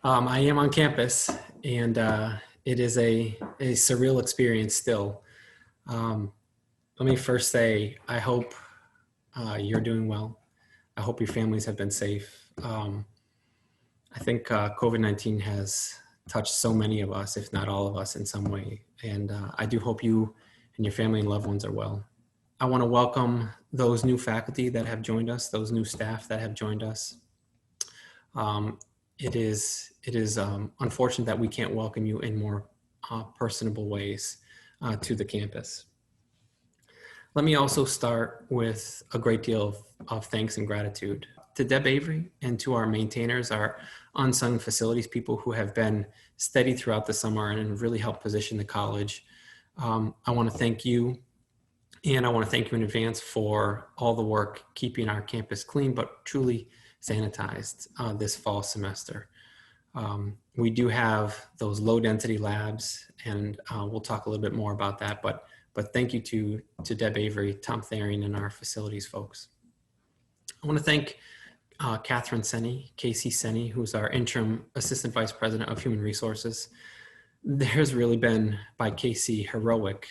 I am on campus, and it is a surreal experience still. Um, Let me first say, I hope you're doing well. I hope your families have been safe. I think COVID-19 has touched so many of us, if not all of us, in some way. And I do hope you and your family and loved ones are well. I want to welcome those new faculty that have joined us, those new staff that have joined us. Um, it is unfortunate that we can't welcome you in more personable ways to the campus. Let me also start with a great deal of thanks and gratitude to Deb Avery and to our maintainers, our unsung facilities people who have been steady throughout the summer and really helped position the college. I want to thank you, and I want to thank you in advance for all the work keeping our campus clean but truly sanitized this fall semester. We do have those low density labs, and we'll talk a little bit more about that, but thank you to Deb Avery, Tom Therian, and our facilities folks. I want to thank Catherine Senny, Casey Senny, who's our interim Assistant Vice President of Human Resources. There's really been, by Casey, heroic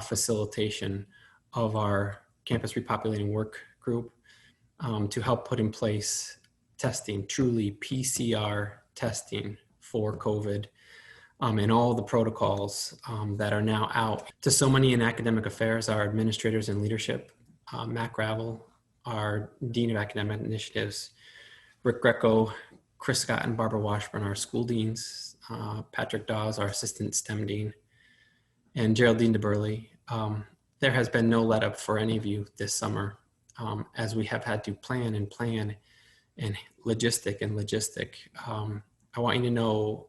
facilitation of our campus repopulating work group to help put in place testing, truly PCR testing for COVID, and all the protocols that are now out to so many in academic affairs, our administrators and leadership, Matt Gravel, our Dean of Academic Initiatives, Rick Greco, Chris Scott and Barbara Washburn, our school deans, Patrick Dawes, our Assistant STEM Dean, and Geraldine DeBurley. There has been no let up for any of you this summer as we have had to plan and logistic. I want you to know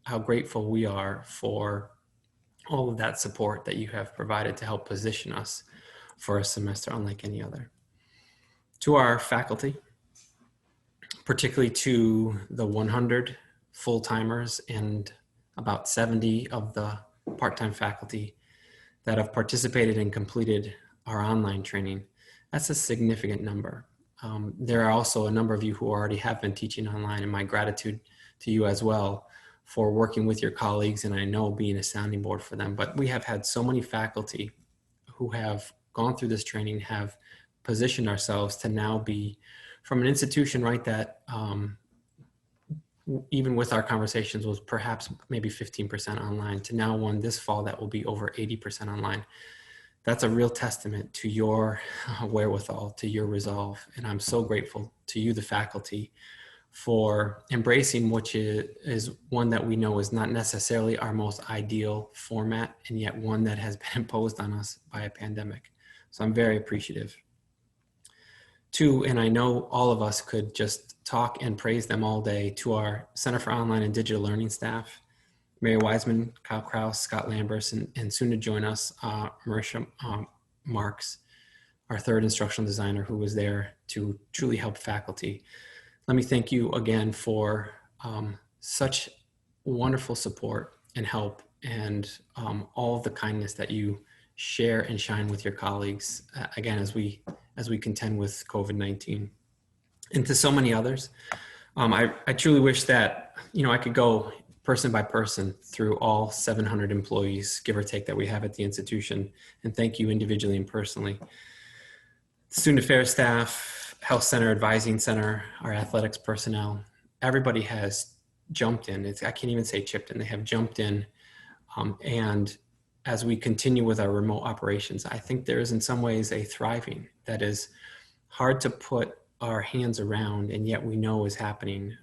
how grateful we are for all of that support that you have provided to help position us for a semester unlike any other. To our faculty, particularly to the 100 full-timers and about 70 of the part-time faculty that have participated and completed our online training, that's a significant number. There are also a number of you who already have been teaching online, and my gratitude to you as well for working with your colleagues, and I know being a sounding board for them. But we have had so many faculty who have gone through this training, have positioned ourselves to now be from an institution, right, that even with our conversations was perhaps maybe 15% online to now one this fall that will be over 80% online. That's a real testament to your wherewithal, to your resolve. And I'm so grateful to you, the faculty, for embracing which is one that we know is not necessarily our most ideal format, and yet one that has been imposed on us by a pandemic. So I'm very appreciative. Two, and I know all of us could just talk and praise them all day, to our Center for Online and Digital Learning staff, Mary Wiseman, Kyle Kraus, Scott Lambers, and soon to join us, Marisha Marks, our third instructional designer who was there to truly help faculty. Let me thank you again for such wonderful support and help, and all of the kindness that you share and shine with your colleagues, again, as we contend with COVID-19. And to so many others, I truly wish that, I could go person by person through all 700 employees, give or take, that we have at the institution, and thank you individually and personally. Student affairs staff, health center, advising center, our athletics personnel, everybody has jumped in. I can't even say chipped in, they have jumped in. And as we continue with our remote operations, I think there is in some ways a thriving that is hard to put our hands around, and yet we know is happening.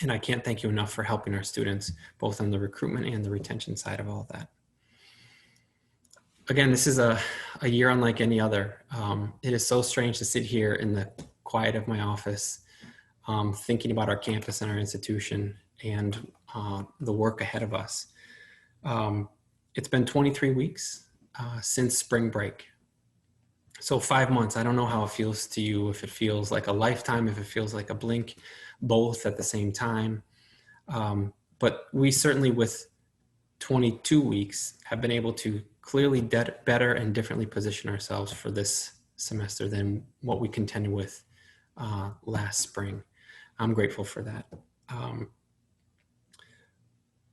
And I can't thank you enough for helping our students, both on the recruitment and the retention side of all of that. Again, this is a year unlike any other. It is so strange to sit here in the quiet of my office, thinking about our campus and our institution and the work ahead of us. It's been 23 weeks since spring break. So 5 months. I don't know how it feels to you, if it feels like a lifetime, if it feels like a blink, both at the same time. But we certainly, with 22 weeks, have been able to clearly better and differently position ourselves for this semester than what we contended with last spring. I'm grateful for that.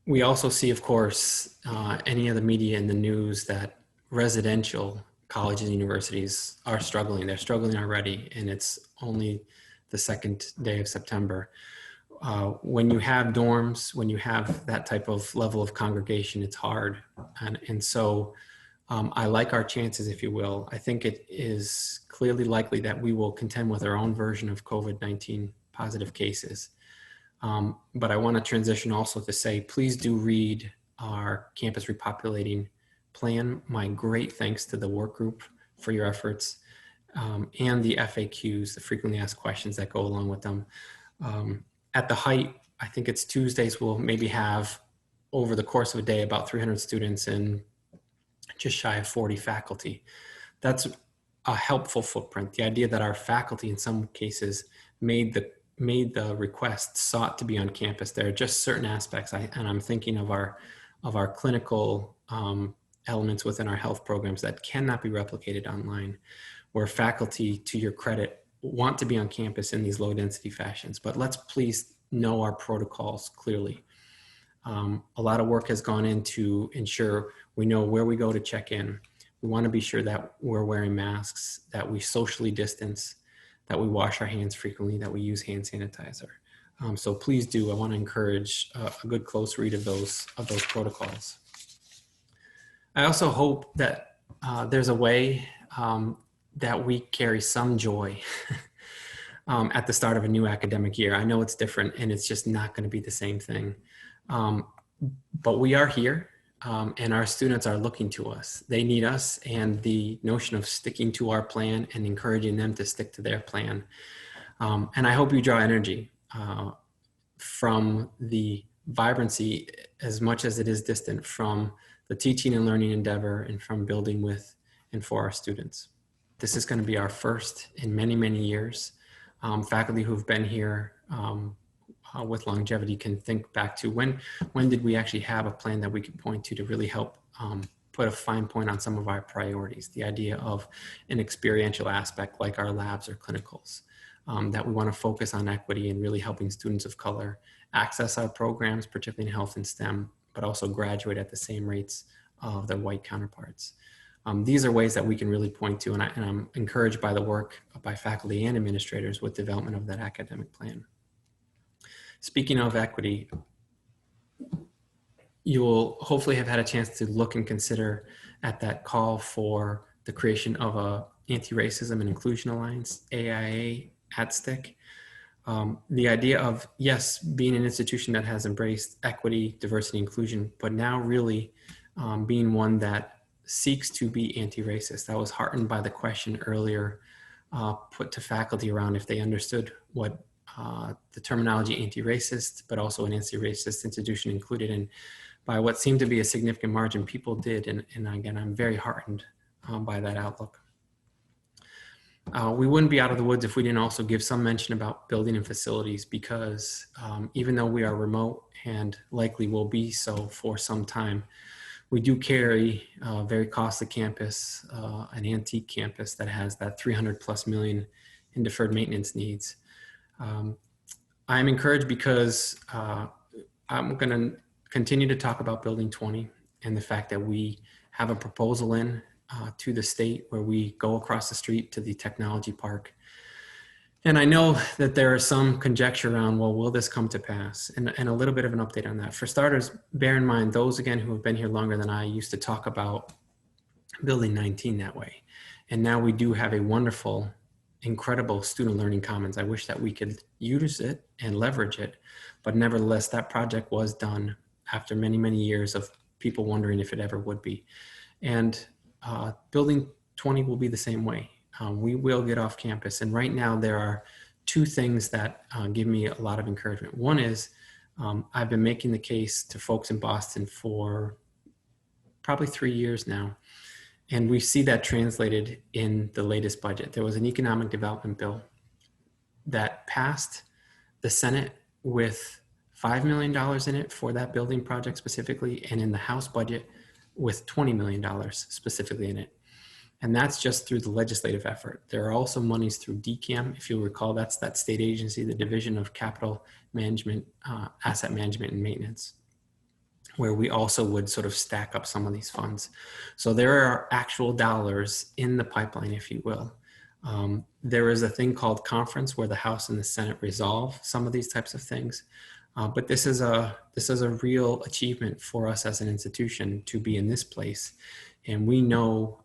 We also see, of course, any of the media in the news that residential colleges and universities are struggling. They're struggling already, and it's only the second day of September. When you have dorms, when you have that type of level of congregation, it's hard. And so I like our chances, if you will. I think it is clearly likely that we will contend with our own version of COVID-19 positive cases. But I want to transition also to say, please do read our campus repopulating plan. My great thanks to the work group for your efforts, and the FAQs, the frequently asked questions that go along with them. At the height, I think it's Tuesdays, we'll maybe have over the course of a day about 300 students and just shy of 40 faculty. That's a helpful footprint. The idea that our faculty in some cases made the request, sought to be on campus. There are just certain aspects, and I'm thinking of our clinical elements within our health programs that cannot be replicated online, where faculty, to your credit, want to be on campus in these low density fashions. But let's please know our protocols clearly. A lot of work has gone into ensure we know where we go to check in. We want to be sure that we're wearing masks, that we socially distance, that we wash our hands frequently, that we use hand sanitizer. So please do. I want to encourage a good close read of those protocols. I also hope that there's a way that we carry some joy at the start of a new academic year. I know it's different and it's just not going to be the same thing. But we are here, and our students are looking to us. They need us, and the notion of sticking to our plan and encouraging them to stick to their plan. And I hope you draw energy from the vibrancy, as much as it is distant, from the teaching and learning endeavor and from building with and for our students. This is going to be our first in many, many years. Faculty who've been here with longevity can think back to when did we actually have a plan that we could point to really help put a fine point on some of our priorities. The idea of an experiential aspect like our labs or clinicals, that we want to focus on equity and really helping students of color access our programs, particularly in health and STEM, but also graduate at the same rates of their white counterparts. These are ways that we can really point to, and I'm encouraged by the work by faculty and administrators with development of that academic plan. Speaking of equity, you will hopefully have had a chance to look and consider at that call for the creation of a Anti-Racism and Inclusion Alliance, AIA, at STIC. The idea of, yes, being an institution that has embraced equity, diversity, inclusion, but now really being one that seeks to be anti-racist. I was heartened by the question earlier put to faculty around if they understood what the terminology anti-racist, but also an anti-racist institution included, and by what seemed to be a significant margin, people did. And again, I'm very heartened by that outlook. We wouldn't be out of the woods if we didn't also give some mention about building and facilities, because even though we are remote and likely will be so for some time, we do carry a very costly campus, an antique campus that has that 300+ million in deferred maintenance needs. I'm encouraged because I'm going to continue to talk about Building 20 and the fact that we have a proposal in to the state where we go across the street to the technology park. And I know that there is some conjecture around, well, will this come to pass? And a little bit of an update on that. For starters, bear in mind, those again who have been here longer than I used to talk about Building 19 that way. And now we do have a wonderful, incredible student learning commons. I wish that we could use it and leverage it, but nevertheless, that project was done after many, many years of people wondering if it ever would be. And Building 20 will be the same way. We will get off campus. And right now there are two things that give me a lot of encouragement. One is I've been making the case to folks in Boston for probably 3 years now. And we see that translated in the latest budget. There was an economic development bill that passed the Senate with $5 million in it for that building project specifically, and in the House budget with $20 million specifically in it. And that's just through the legislative effort. There are also monies through DCAM. If you'll recall, that's that state agency, the Division of Capital Management, Asset Management and Maintenance, where we also would sort of stack up some of these funds. So there are actual dollars in the pipeline, if you will. There is a thing called conference where the House and the Senate resolve some of these types of things. But this is a real achievement for us as an institution to be in this place. And we know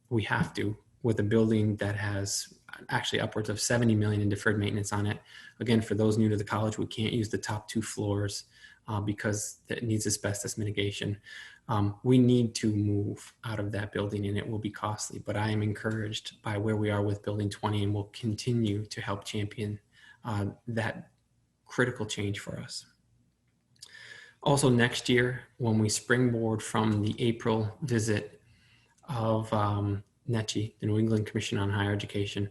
we have to, with a building that has actually upwards of 70 million in deferred maintenance on it. Again, for those new to the college, we can't use the top 2 floors because it needs asbestos mitigation. We need to move out of that building, and it will be costly, but I am encouraged by where we are with building 20 and will continue to help champion that critical change for us. Also next year, when we springboard from the April visit of NECHI, the New England Commission on Higher Education,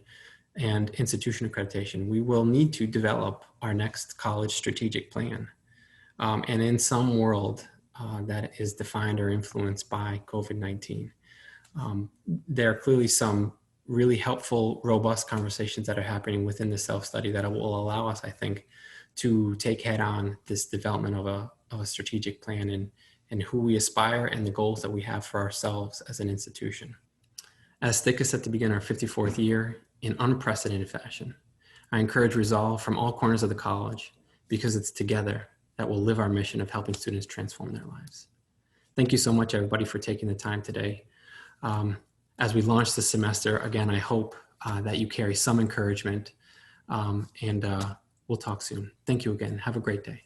and institution accreditation, we will need to develop our next college strategic plan. And in some world that is defined or influenced by COVID-19. There are clearly some really helpful, robust conversations that are happening within the self-study that will allow us, I think, to take head on this development of a strategic plan and who we aspire and the goals that we have for ourselves as an institution. As STCC is set to begin our 54th year in unprecedented fashion, I encourage resolve from all corners of the college, because it's together that will live our mission of helping students transform their lives. Thank you so much, everybody, for taking the time today. As we launch the semester, again, I hope that you carry some encouragement, and we'll talk soon. Thank you again. Have a great day.